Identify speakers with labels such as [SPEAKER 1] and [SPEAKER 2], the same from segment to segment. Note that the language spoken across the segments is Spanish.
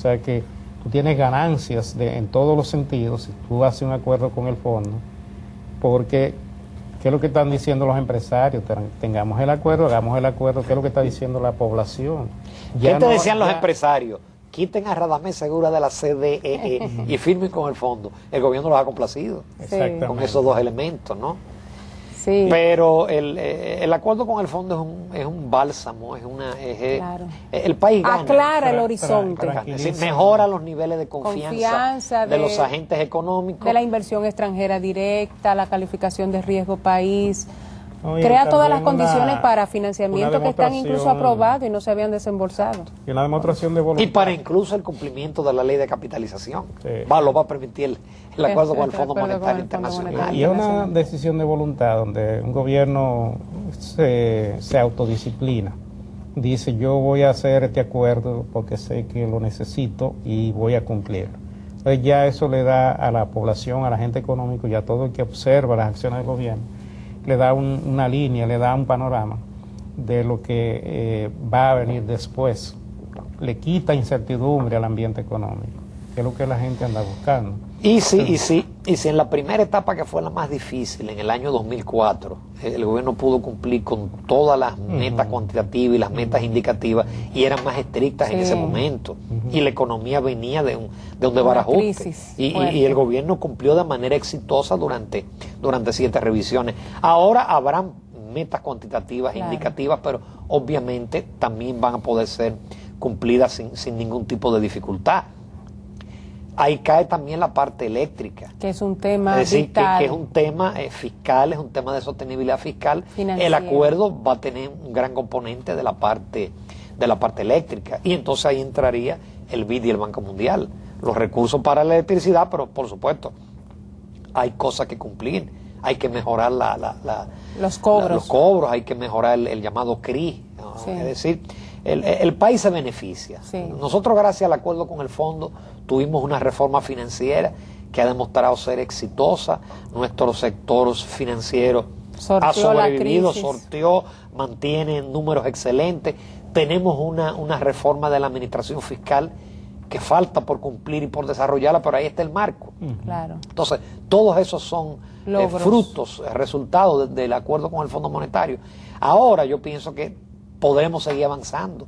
[SPEAKER 1] sea que tú tienes ganancias en todos los sentidos si tú haces un acuerdo con el fondo, porque ¿qué es lo que están diciendo los empresarios? Tengamos el acuerdo, hagamos el acuerdo. ¿Qué es lo que está diciendo la población?
[SPEAKER 2] ¿Qué te decían los empresarios? Quiten a Radamés Segura de la CDE y firmen con el fondo. El gobierno los ha complacido con esos dos elementos, ¿no?
[SPEAKER 3] Sí.
[SPEAKER 2] Pero el acuerdo con el fondo es un bálsamo,
[SPEAKER 3] claro.
[SPEAKER 2] El país gana.
[SPEAKER 3] Aclara el horizonte.
[SPEAKER 2] Es decir, mejora los niveles de confianza de los agentes económicos.
[SPEAKER 3] De la inversión extranjera directa, la calificación de riesgo país.
[SPEAKER 1] Oye,
[SPEAKER 3] crea todas las condiciones para financiamiento que están incluso aprobados y no se habían desembolsado.
[SPEAKER 1] Y una demostración de voluntad.
[SPEAKER 2] Y para incluso el cumplimiento de la ley de capitalización.
[SPEAKER 1] Sí.
[SPEAKER 2] Lo va a permitir el acuerdo con el Fondo Monetario Internacional.
[SPEAKER 1] Y es una decisión de voluntad donde un gobierno se autodisciplina. Dice, yo voy a hacer este acuerdo porque sé que lo necesito y voy a cumplir. Entonces ya eso le da a la población, a la gente económica y a todo el que observa las acciones del gobierno, le da una línea, le da un panorama de lo que va a venir después. Le quita incertidumbre al ambiente económico, que es lo que la gente anda buscando.
[SPEAKER 2] Y si en la primera etapa, que fue la más difícil, en el año 2004, el gobierno pudo cumplir con todas las metas cuantitativas y las metas indicativas, y eran más estrictas en ese momento, y la economía venía de un desbarajuste, y el gobierno cumplió de manera exitosa durante 7 revisiones. Ahora habrán metas cuantitativas e indicativas, pero obviamente también van a poder ser cumplidas sin ningún tipo de dificultad. Ahí cae también la parte eléctrica.
[SPEAKER 3] Que es un tema
[SPEAKER 2] es decir,
[SPEAKER 3] vital.
[SPEAKER 2] Que es un tema fiscal, es un tema de sostenibilidad fiscal.
[SPEAKER 3] Financiera.
[SPEAKER 2] El acuerdo va a tener un gran componente de la parte eléctrica. Y entonces ahí entraría el BID y el Banco Mundial. Los recursos para la electricidad, pero por supuesto, hay cosas que cumplir. Hay que mejorar
[SPEAKER 3] los cobros.
[SPEAKER 2] Los cobros, hay que mejorar el llamado CRI. ¿No?
[SPEAKER 3] Sí.
[SPEAKER 2] Es decir, el país se beneficia.
[SPEAKER 3] Sí.
[SPEAKER 2] Nosotros, gracias al acuerdo con el fondo, tuvimos una reforma financiera que ha demostrado ser exitosa. Nuestro sector financiero ha sobrevivido, sorteó, mantiene números excelentes. Tenemos una reforma de la administración fiscal que falta por cumplir y por desarrollarla, pero ahí está el marco.
[SPEAKER 3] Claro.
[SPEAKER 2] Entonces, todos esos son frutos, resultados del acuerdo con el Fondo Monetario. Ahora yo pienso que podremos seguir avanzando,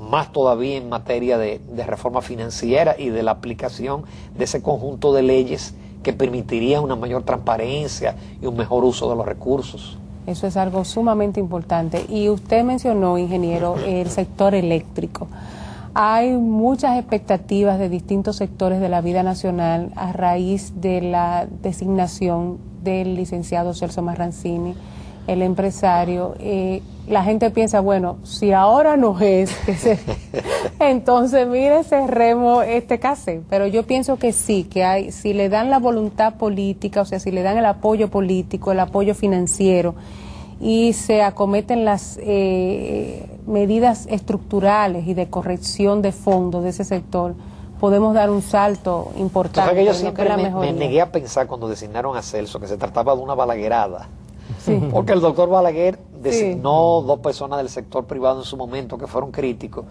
[SPEAKER 2] más todavía en materia de reforma financiera y de la aplicación de ese conjunto de leyes que permitirían una mayor transparencia y un mejor uso de los recursos.
[SPEAKER 3] Eso es algo sumamente importante. Y usted mencionó, ingeniero, el sector eléctrico. Hay muchas expectativas de distintos sectores de la vida nacional a raíz de la designación del licenciado Celso Marrancini, el empresario. La gente piensa, bueno, si ahora no es, entonces mire, cerremos este caso. Pero yo pienso que sí, que hay, si le dan la voluntad política, o sea, si le dan el apoyo político, el apoyo financiero, y se acometen las medidas estructurales y de corrección de fondos de ese sector, podemos dar un salto importante.
[SPEAKER 2] O sea, que yo siempre me negué a pensar cuando designaron a Celso que se trataba de una balaguerada. Sí. Porque el doctor Balaguer designó 2 personas del sector privado en su momento que fueron críticos,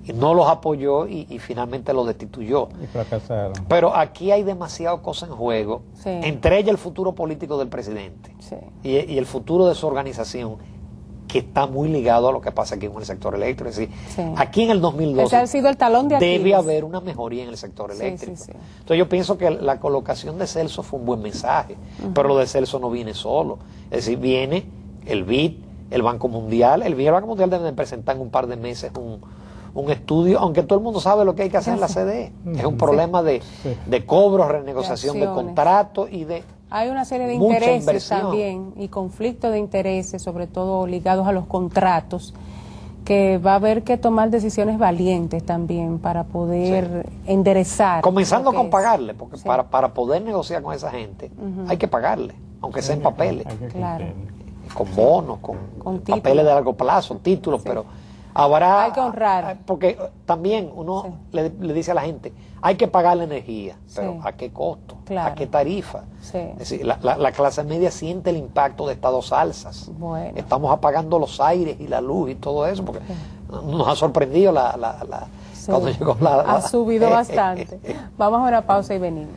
[SPEAKER 2] y no los apoyó y finalmente los destituyó.
[SPEAKER 1] Y fracasaron.
[SPEAKER 2] Pero aquí hay demasiadas cosas en juego, entre ellas el futuro político del presidente y el futuro de su organización, que está muy ligado a lo que pasa aquí con el sector eléctrico. Es decir, aquí en el 2012
[SPEAKER 3] ese ha sido el talón de Aquiles.
[SPEAKER 2] Debe haber una mejoría en el sector eléctrico. Entonces yo pienso que la colocación de Celso fue un buen mensaje, pero lo de Celso no viene solo. Es decir, viene el BID, el Banco Mundial. El BID y el Banco Mundial deben presentar en un par de meses un estudio, aunque todo el mundo sabe lo que hay que hacer en la CDE. Es un problema de cobros, renegociación de contratos y de
[SPEAKER 3] hay una serie de intereses también y conflictos de intereses, sobre todo ligados a los contratos, que va a haber que tomar decisiones valientes también para poder enderezar.
[SPEAKER 2] Comenzando con pagarle, porque para poder negociar con esa gente hay que pagarle, aunque sea en papeles.
[SPEAKER 3] Claro.
[SPEAKER 2] Con bonos, con papeles de largo plazo, títulos, pero habrá...
[SPEAKER 3] Hay que honrar.
[SPEAKER 2] Porque también uno le dice a la gente, hay que pagar la energía, pero ¿a qué costo? ¿A qué tarifa? Es decir, la clase media siente el impacto de estas 2 alzas.
[SPEAKER 3] Bueno.
[SPEAKER 2] Estamos apagando los aires y la luz y todo eso, porque nos ha sorprendido cuando llegó
[SPEAKER 3] ha subido bastante. Vamos a una pausa y venimos.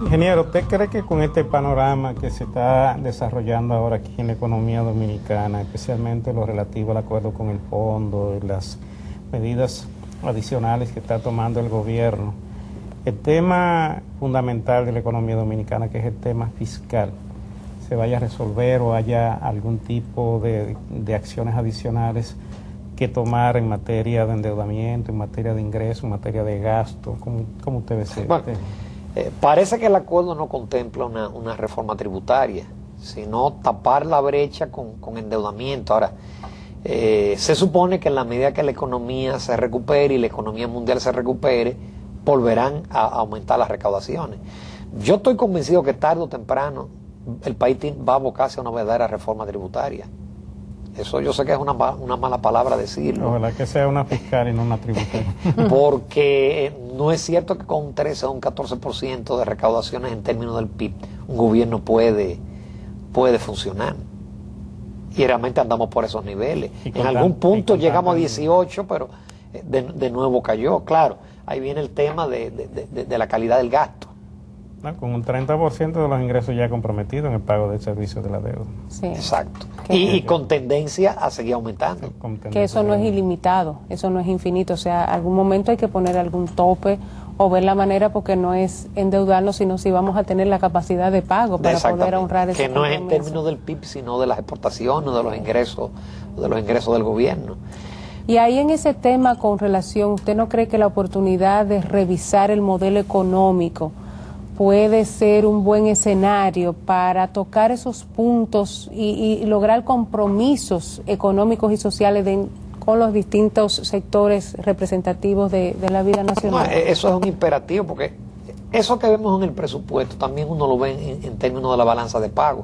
[SPEAKER 1] Ingeniero, ¿usted cree que con este panorama que se está desarrollando ahora aquí en la economía dominicana, especialmente lo relativo al acuerdo con el fondo y las medidas adicionales que está tomando el gobierno, el tema fundamental de la economía dominicana, que es el tema fiscal, se vaya a resolver o haya algún tipo de acciones adicionales que tomar en materia de endeudamiento, en materia de ingreso, en materia de gasto? ¿Cómo usted ve eso?
[SPEAKER 2] Bueno, parece que el acuerdo no contempla una reforma tributaria, sino tapar la brecha con endeudamiento. Ahora, se supone que en la medida que la economía se recupere y la economía mundial se recupere, volverán a aumentar las recaudaciones. Yo estoy convencido que tarde o temprano el país va a abocarse a una verdadera reforma tributaria. Eso yo sé que es una mala palabra decirlo.
[SPEAKER 1] Ojalá que sea una fiscal y no una tributaria.
[SPEAKER 2] Porque no es cierto que con un 13 o un 14% de recaudaciones en términos del PIB, un gobierno puede funcionar. Y realmente andamos por esos niveles. En algún punto llegamos a 18, pero de nuevo cayó. Claro, ahí viene el tema de la calidad del gasto.
[SPEAKER 1] Con un 30% de los ingresos ya comprometidos en el pago del servicio de la deuda.
[SPEAKER 3] Sí.
[SPEAKER 2] Exacto. Y con tendencia a seguir aumentando.
[SPEAKER 3] Que eso no es ilimitado, eso no es infinito. O sea, algún momento hay que poner algún tope o ver la manera, porque no es endeudarnos, sino si vamos a tener la capacidad de pago para poder honrar ese
[SPEAKER 2] compromiso. Que no es en
[SPEAKER 3] compromiso.
[SPEAKER 2] términos del PIB, sino de las exportaciones, de los ingresos del gobierno.
[SPEAKER 3] Y ahí en ese tema con relación, ¿usted no cree que la oportunidad de revisar el modelo económico puede ser un buen escenario para tocar esos puntos y lograr compromisos económicos y sociales con los distintos sectores representativos de la vida nacional?
[SPEAKER 2] No, eso es un imperativo, porque eso que vemos en el presupuesto también uno lo ve en términos de la balanza de pago.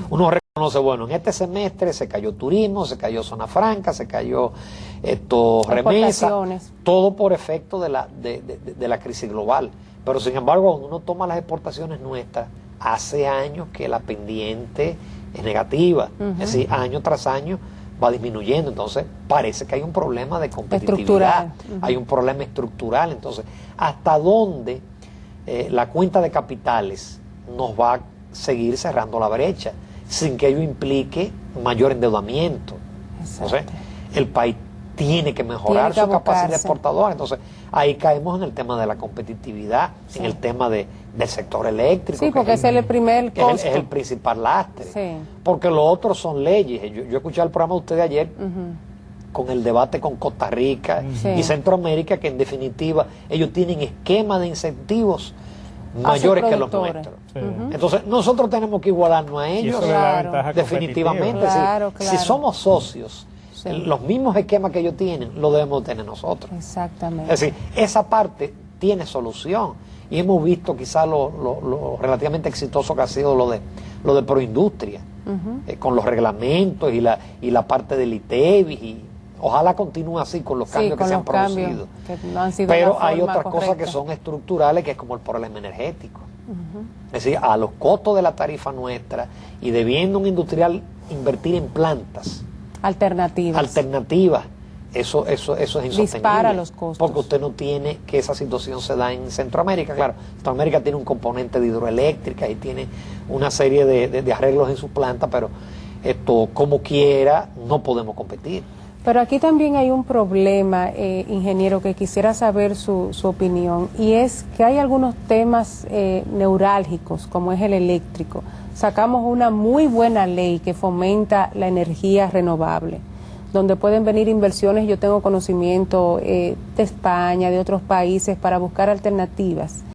[SPEAKER 2] Uno reconoce, bueno, en este semestre se cayó turismo, se cayó zona franca, se cayó remesa, todo por efecto de la crisis global. Pero sin embargo, cuando uno toma las exportaciones nuestras, hace años que la pendiente es negativa. Es decir, año tras año va disminuyendo. Entonces, parece que hay un problema de competitividad. Hay un problema estructural. Entonces, ¿hasta dónde la cuenta de capitales nos va a seguir cerrando la brecha sin que ello implique mayor endeudamiento? Entonces, el país tiene que mejorar su capacidad exportadora. Entonces, ahí caemos en el tema de la competitividad, en el tema del sector eléctrico.
[SPEAKER 3] Sí, porque ese es el primer costo.
[SPEAKER 2] Es el principal lastre.
[SPEAKER 3] Sí. Porque
[SPEAKER 2] lo otro son leyes. Yo escuché el programa de ustedes ayer con el debate con Costa Rica y Centroamérica, que en definitiva ellos tienen esquemas de incentivos mayores que los nuestros. Entonces, nosotros tenemos que igualarnos a ellos. Definitivamente.
[SPEAKER 3] Claro.
[SPEAKER 2] Si somos socios, los mismos esquemas que ellos tienen, lo debemos tener nosotros.
[SPEAKER 3] Exactamente.
[SPEAKER 2] Es decir, esa parte tiene solución. Y hemos visto quizás lo relativamente exitoso que ha sido lo de Proindustria, con los reglamentos y la parte del ITEVIS. Y ojalá continúe así con los cambios que se han producido. Pero hay otras cosas que son estructurales, que es como el problema energético. Es decir, a los costos de la tarifa nuestra y debiendo un industrial invertir en plantas alternativas, eso es insostenible.
[SPEAKER 3] Dispara los costos.
[SPEAKER 2] Porque usted no tiene que esa situación se da en Centroamérica. Claro, Centroamérica tiene un componente de hidroeléctrica y tiene una serie de arreglos en su planta, pero como quiera no podemos competir.
[SPEAKER 3] Pero aquí también hay un problema, ingeniero, que quisiera saber su opinión, y es que hay algunos temas neurálgicos, como es el eléctrico. Sacamos una muy buena ley que fomenta la energía renovable, donde pueden venir inversiones. Yo tengo conocimiento de España, de otros países, para buscar alternativas.